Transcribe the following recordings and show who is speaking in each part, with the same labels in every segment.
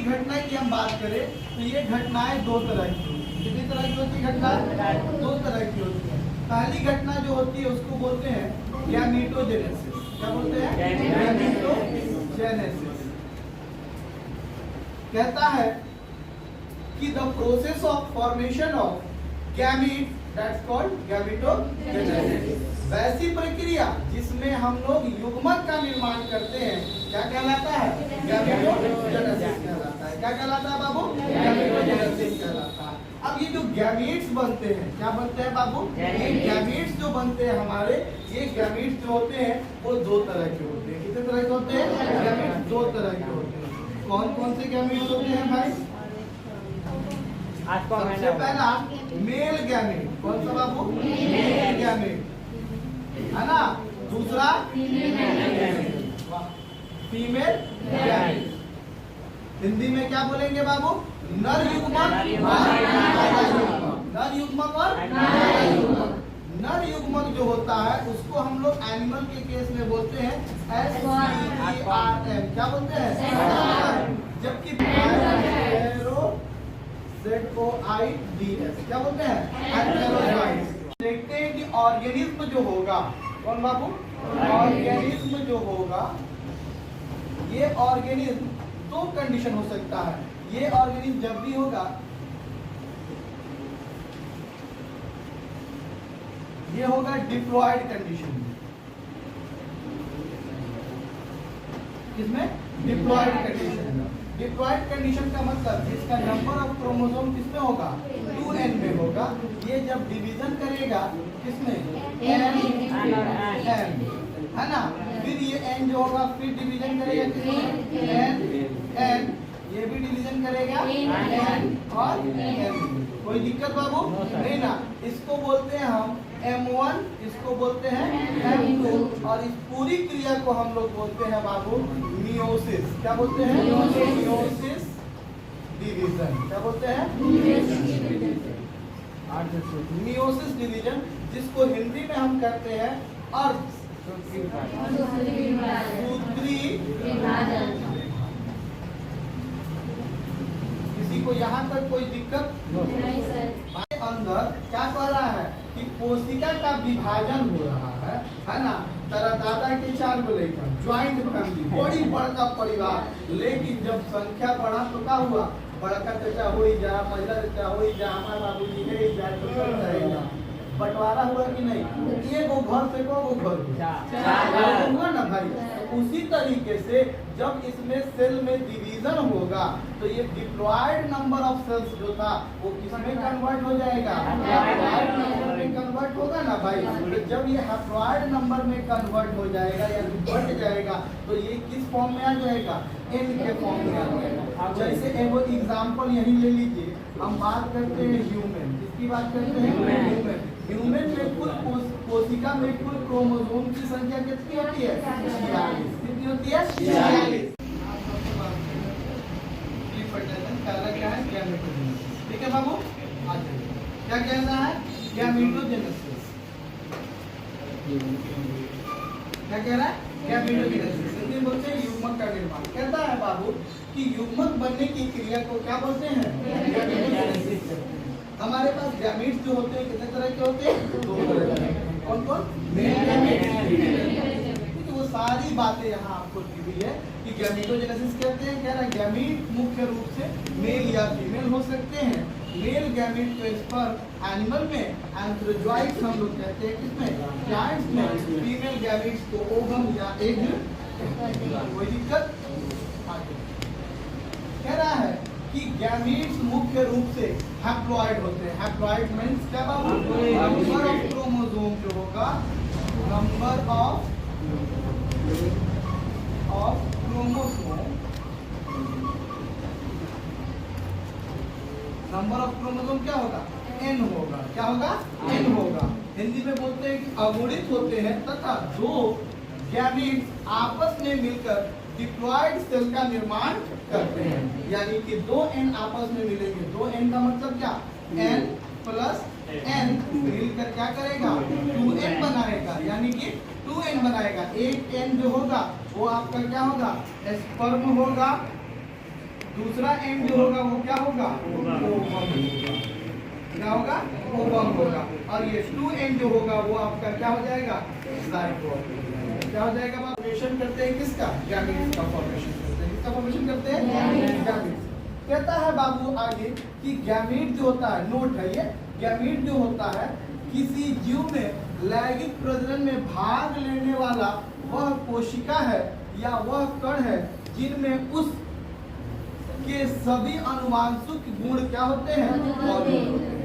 Speaker 1: की घटना की हम बात करें तो ये घटनाएं दो तरह की होती है। कितनी तरह की होती है घटना? दो तरह की होती है। पहली घटना जो होती है उसको बोलते हैं गैमीटोजेनेसिस। क्या बोलते हैं? गैमीटोजेनेसिस। कहता है कि the process of formation of gamete that's called gametogenesis. वैसी प्रक्रिया जिसमें हम लोग युग्मक का निर्माण करते हैं क्या कहलाता है? गैमीटोजेनेसिस कहलाता है। क्या कहलाता है बाबू? गैमीटोजेनेसिस कहलाता है। अब ये जो गैमीट्स बनते हैं, क्या बनते हैं बाबू? ये गैमीट्स जो बनते हैं हमारे, ये गैमीट्स जो होते हैं वो दो तरह के होते हैं। कितने तरह के होते हैं? गैमीट्स दो तरह के होते हैं। कौन कौन से गैमीट्स होते हैं भाई? सबसे पहला मेल गैमीट। कौन सा बाबू? मेल गैमीट, है ना। दूसरा फीमेल गैमीट। हिंदी में क्या बोलेंगे बाबू? नर युग्मक, नर युग्मक और मादा युग्मक। नर युग्मक जो होता है उसको हम लोग एनिमल के केस में बोलते हैं SPERM। क्या बोलते हैं? जबकि ZOIDS क्या बोलते हैं? देखते हैं कि ऑर्गेनिज्म जो होगा, कौन बाबू? ऑर्गेनिज्म जो होगा, ये ऑर्गेनिज्म दो कंडीशन हो सकता है। ये ऑर्गेनिज्म जब भी होगा, ये होगा डिप्लॉयड कंडीशन। किसमें? Diploid condition. डिप्लॉयड कंडीशन का मतलब इसका नंबर ऑफ क्रोमोसोम किसमें होगा? 2n में होगा। ये जब डिवीजन करेगा किसमें? n, है ना। फिर ये n जो होगा फिर डिवीजन करेगा किसमें? n, ये भी डिवीजन करेगा n और n। कोई दिक्कत बाबू? नहीं ना। इसको बोलते हैं हम M1, इसको बोलते हैं M2 और इस पूरी क्रिया को हम लोग बोलते हैं बाबू मियोसिस। क्या बोलते हैं? Meiosis division. क्या बोलते हैं? मियोसिस डिवीजन, जिसको हिंदी में हम कहते हैं अर्धसूत्री विभाजन। किसी को यहाँ तक कोई दिक्कत नहीं सर? अंदर क्या कह रहा है कि कोशिका का विभाजन हो रहा है ना। तेरा दादा के 4 गो लड़का, ज्वाइंट फैमिली, बड़ी बड़का परिवार। लेकिन जब संख्या बढ़ा तो क्या हुआ? बड़का चाचा हो ही जा, महिला चाचा हो ही जा, हमारे बाबूजी है जा, तो सब रहेगा। बंटवारा हुआ कि नहीं? एक घर से को घर हुआ ना भाई। उसी तरीके से जब इसमें सेल में डिवीजन होगा तो ये डिप्लॉयड नंबर ऑफ सेल्स जो था वो किसमें कन्वर्ट हो जाएगा? हैप्लॉयड नंबर में कन्वर्ट होगा ना भाई। तो जब ये हैप्लॉयड नंबर में कन्वर्ट हो जाएगा या बढ़ जाएगा तो ये किस फॉर्म में आ जाएगा? एन के फॉर्म में आ जाएगा। जैसे वो एग्जाम्पल यही ले लीजिए, हम बात करते हैं ह्यूमन। किसकी बात करते हैं? ह्यूमन। ह्यूमन में कुल कोशिका में कुल क्रोमोसोम की संख्या कितनी होती है? 46। कितनी होती है? 46। पहला क्या है? गैमीटोजेनेसिस। ठीक है बाबू, क्या कहना है? गैमीटोजेनेसिस। क्या कह रहा है? गैमीटोजेनेसिस। हिंदी बोलते हैं युग्मक का निर्माण। कहता है बाबू कि युग्मक बनने की क्रिया को क्या बोलते हैं? गैमीटोजेनेसिस कहते हैं। हमारे पास गैमीट्स जो होते हैं कितने तरह के होते हैं? दो तरह के। कौन कौन? Male gametes. तो वो सारी बातें यहाँ आपको दी हुई है कि गैमीटोजेनेसिस कहते हैं। कह रहा है गैमीट मुख्य रूप से मेल या फीमेल हो सकते हैं। मेल गैमीट को स्पर्म एनिमल में, एंथ्रोजॉइड्स हम लोग कहते हैं किसमें? प्लांट्स में। फीमेल गैमीट्स को ओवम या एग। कोई दिक्कत? कह रहा है कि गैमीट्स मुख्य रूप से हैप्लॉइड होते हैं। हैप्लॉइड मींस क्या बाबू? नंबर ऑफ क्रोमोसोम जो होगा, number of chromosome, number of chromosome क्या होगा? n होगा। क्या होगा? n होगा। हिंदी में बोलते हैं कि अगुणित होते हैं तथा दो गैमीट्स आपस में मिलकर डिप्लॉयड सेल का निर्माण करते हैं। यानी कि 2n आपस में मिलेंगे। 2n का मतलब क्या? n प्लस n मिलकर क्या करेगा? 2n बनाएगा। यानी कि 2n बनाएगा। एक n जो होगा वो आपका क्या होगा? स्पर्म होगा। दूसरा एंड जो होगा वो क्या होगा, ओवम होगा। क्या होगा, ओवम होगा। और ये टू एंड जो होगा वो आपका क्या हो जाएगा, ज़ाइगोट। क्या हो जाएगा, फॉर्मेशन करते हैं किसका, गैमीट्स का फॉर्मेशन करते हैं। किसका फॉर्मेशन करते हैं, गैमीट्स। कहता है बाबू आगे कि गैमीट जो होता है, नोट है ये, गैमीट जो होता है किसी जीव में लैंगिक प्रजनन में भाग लेने वाला वह कोशिका है या वह कण है जिनमें उस के सभी अनुवांशिक गुण क्या होते हैं, मौजूद होते हैं।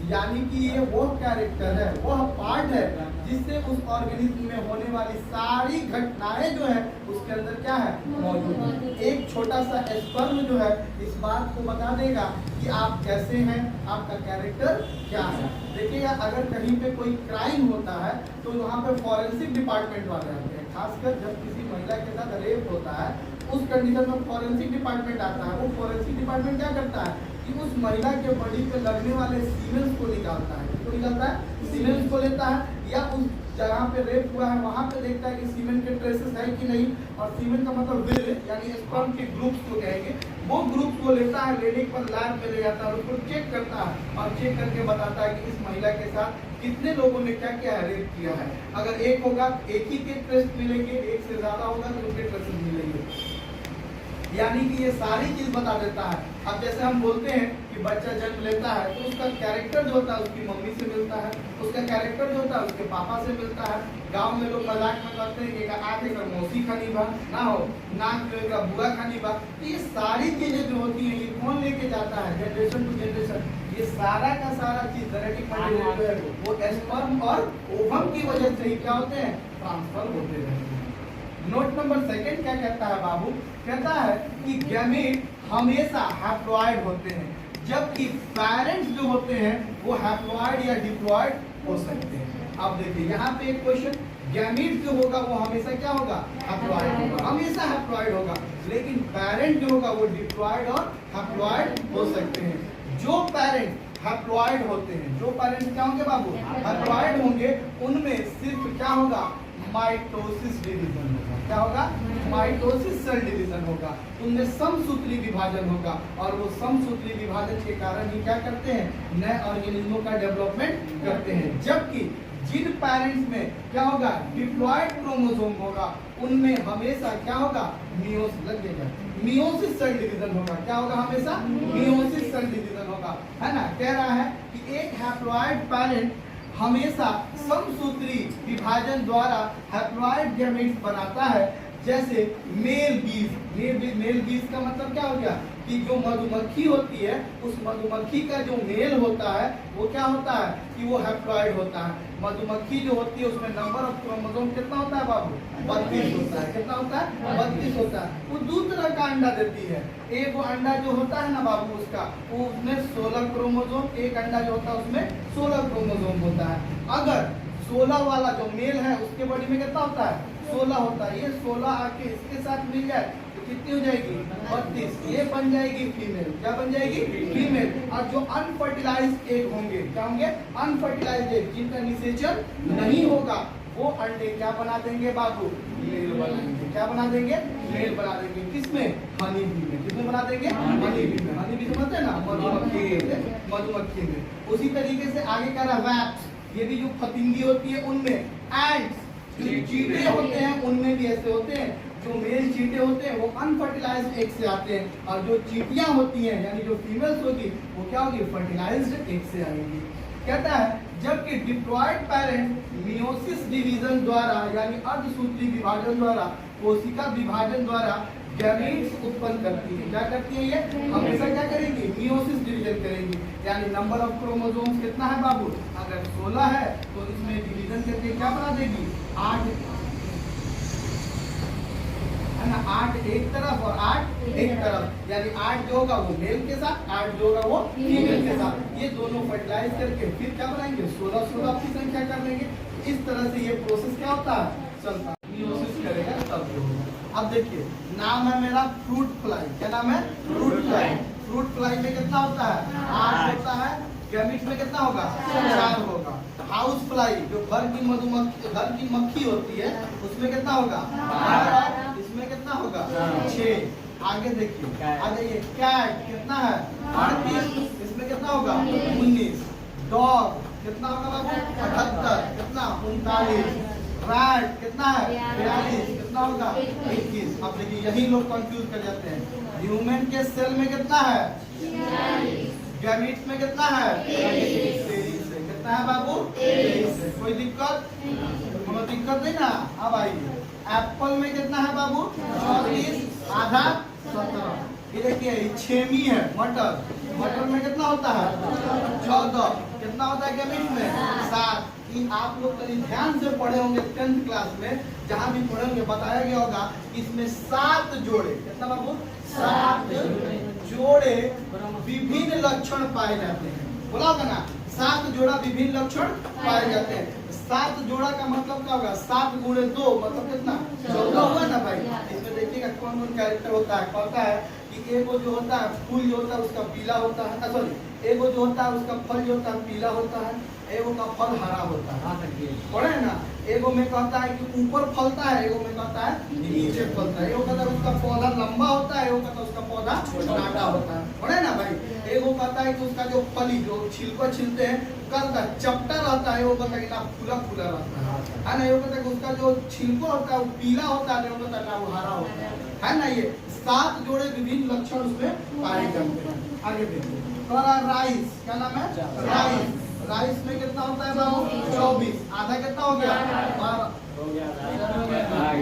Speaker 1: यानी कि ये वो कैरेक्टर है, वह पार्ट है जिससे उस ऑर्गेनिज्म में होने वाली सारी घटनाएं जो है उसके अंदर क्या है, मौजूद है। एक छोटा सा स्पर्म जो है इस बात को बता देगा कि आप कैसे हैं, आपका कैरेक्टर क्या है। देखिएगा अगर कहीं पे कोई क्राइम होता है तो वहाँ पे फॉरेंसिक डिपार्टमेंट वाले आते हैं। खासकर जब किसी महिला के साथ रेप होता है उस कंडीशन में फॉरेंसिक डिपार्टमेंट आता है। वो फॉरेंसिक डिपार्टमेंट क्या करता है कि उस महिला के बॉडी पे लगने वाले सीमेंस को निकालता है। किसको निकालता है, सीमेंस को लेता है, या उस जगह पे रेप हुआ है वहां पे देखता है कि सीमेन के ट्रेसेस है कि नहीं। और सीमेन का मतलब विल यानी स्पर्म के ग्रुप्स को कहेंगे, वो ग्रुप्स को लेता है, लेने के बाद लैब में ले जाता है, उसको चेक करता है और चेक करके बताता है कि इस महिला के साथ कितने लोगों ने क्या किया है, रेप किया है। अगर एक होगा एक ही के ट्रेस मिलेंगे, एक से ज्यादा होगा तो उनके ट्रेसेस मिलेंगे। यानी कि ये सारी चीज बता देता है। अब जैसे हम बोलते हैं कि बच्चा जन्म लेता है तो उसका कैरेक्टर जो होता है उसकी मम्मी से मिलता है, उसका कैरेक्टर जो होता है उसके पापा से मिलता है। गांव में लोग मजाक में कहते हैं कि आगे का मौसी खानी बा ना हो, नाक जो है बुआ खानी बा। तो ये सारी चीजें जो होती हैं ये कौन लेके जाता है, जनरेशन टू जनरेशन। ये सारा का सारा चीज जेनेटिक मटेरियल जो है वो स्पर्म और ओवम की वजह से ही क्या होते हैं, ट्रांसफर होते रहते हैं। नोट नंबर सेकंड क्या कहता है बाबू, कहता है कि गैमीट हमेशा हैप्लॉइड होते हैं, जबकि पेरेंट्स जो होते हैं वो हैप्लॉइड या डिप्लॉइड हो सकते हैं। अब देखिए यहाँ पे एक क्वेश्चन, गैमीट जो होगा वो हमेशा क्या होगा, हैप्लॉइड होगा, हमेशा हैप्लॉइड होगा। लेकिन पेरेंट जो होगा वो डिप्लॉइड और हैप्लॉइड हो सकते हैं। जो पेरेंट हैप्लॉइड होते हैं, जो पेरेंट्स क्या होंगे बाबू, हैप्लॉइड होंगे, उनमें सिर्फ क्या होगा, माइटोसिस डिवीजन होगा। क्या होगा, माइटोसिस सेल डिवीजन होगा। उनमें समसूत्री विभाजन होगा और वो समसूत्री विभाजन के कारण ही क्या करते हैं, नए ऑर्गेनिज्मों का डेवलपमेंट करते हैं। जबकि जिन पेरेंट्स में क्या होगा, डिप्लॉइड क्रोमोसोम होगा, उनमें हमेशा क्या होगा, मियोसिस सेल डिवीजन होगा। क्या होगा, हमेशा मियोसिस सेल डिवीजन होगा, है ना। कह रहा है कि एक हैप्लॉइड पेरेंट हमेशा समसूत्री विभाजन द्वारा हैप्लॉइड गैमेट्स बनाता है। जैसे मेल बीज, मेल बीज का मतलब क्या हो गया कि जो मधुमक्खी होती है उस मधुमक्खी का जो मेल होता है वो क्या होता है कि वो हैप्लॉइड होता है। मधुमक्खी जो होती है उसमें नंबर ऑफ क्रोमोसोम कितना होता है बाबू, 32 होता है। कितना होता है, 32 होता है। वो 2 तरह का अंडा देती है। एक वो अंडा जो होता है ना बाबू उसका, वो उसमें 16 क्रोमोसोम, एक अंडा जो होता है उसमें 16 क्रोमोसोम होता है। अगर 16 वाला जो मेल है उसके बॉडी में कितना होता है, 16 होता है। ये 16 आके इसके साथ मिल जाए तो कितनी हो जाएगी, 32। ये बन जाएगी फीमेल। क्या बन जाएगी, फीमेल। और जो अनफर्टिलाइज्ड एग होंगे, क्या होंगे, अनफर्टिलाइज्ड एग, जिनका निषेचन नहीं होगा, वो अंडे क्या बना देंगे बाबू, मेल बना देंगे। क्या बना देंगे, मेल बना देंगे। किसमें, हनी बी में। किसमें बना देंगे, हनी बी में। हनी बी समझते हैं ना, मधुमक्खी में। उसी तरीके से आगे कह रहा वैक्स, ये भी जो फतिंगी होती है उनमें, एंड्स जो चींटे होते हैं उनमें भी ऐसे होते हैं। जो मेल चींटे होते हैं वो अनफर्टिलाइज्ड एग से आते हैं, और जो चींटियां होती हैं यानी जो फीमेल्स होगी वो क्या होगी, फर्टिलाइज्ड एग से आएंगी। कहता है जबकि डिप्लॉइड पेरेंट मियोसिस डिवीजन द्वारा यानी अर्धसूत्री विभाजन द्वारा, कोशिका विभाजन द्वारा गैमीट्स उत्पन्न करती है। क्या करती है, ये हमेशा क्या करेंगी, मियोसिस डिवीजन करेंगी। यानी नंबर ऑफ क्रोमोसोम्स कितना है बाबू, अगर 16 है तो इसमें डिवीजन करके क्या बना देगी, 8, है ना। 8 एक तरफ और 8 एक तरफ, यानी 8 जो होगा वो मेल के साथ, 8 जो होगा वो फीमेल के साथ। ये दोनों फर्टिलाइज करके फिर क्या बनाएंगे, 16 की संख्या कर लेंगे। इस तरह से ये प्रोसेस क्या होता है, चलता है। मियोसिस करेगा तब जो होगा। अब देखिए नाम है मेरा फ्रूट फ्लाई। क्या नाम है, फ्रूट फ्लाई। फ्रूट फ्लाई में कितना होता है, 8 होता है। गैमीट्स में कितना होगा, 4 होगा। हाउस फ्लाई जो घर की मधुमक्खी, घर की मक्खी होती है, उसमें कितना होगा, 12। इसमें कितना होगा, 6। आगे देखिए, आगे ये कैट कितना है 38, इसमें कितना होगा 19। डॉग कितना होगा बाबू 78, कितना 39। रैट कितना है 42, कितना होगा 21। अब देखिए यही लोग कंफ्यूज कर जाते हैं। ह्यूमन के सेल में कितना है 43, में कितना है 23, कितना है बाबू 23। कोई दिक्कत कोनो दिक्कत नहीं ना। अब आइए एप्पल में कितना है बाबू 34, आधा 17। ये देखिए छेमी है मटर, मटर में कितना होता है 14, कितना होता है केमिस्ट में 7। आप लोग कहीं ध्यान से पढ़े होंगे 10th क्लास में, जहाँ भी पढ़ेंगे बताया गया होगा इसमें 7 जोड़े, कितना बाबू 7 जोड़े विभिन्न लक्षण पाए जाते हैं। बोला होगा ना 7 जोड़ा विभिन्न लक्षण पाए जाते हैं। 7 जोड़ा का मतलब क्या होगा 7 गुणे 2 मतलब कितना 14 हुआ ना भाई। इसमें देखिएगा कौन कौन कैरेक्टर होता है। कहता है कि एगो जो होता है फूल जो होता है उसका पीला होता है, सॉरी एगो जो होता है उसका फल जो होता है पीला होता है, एगो का फल हरा होता है। पढ़े ना, एगो में कहता है कि ऊपर फलता है, एगो में कहता है कि नीचे फलता है। एगो कहता है उसका पौधा लंबा होता है, एगो कहता है उसका पौधा छोटा होता है। पढ़े ना भाई। एगो कहता है कि उसका जो फली जो छिलको छिलते हैं कहता है चपटा रहता है, एगो कहता है कि ना फूला फूला रहता है ना। एगो कहता है कि उसका जो छिलको होता है वो पीला होता है, एगो कहता है ना वो हरा होता है ना। ये 7 जोड़े विभिन्न लक्षण उसमें पाए जाते हैं। आगे देखिए राइस, क्या नाम है राइस। राइस में कितना होता है बाबू 24, आधा कितना हो गया 12 हो गया।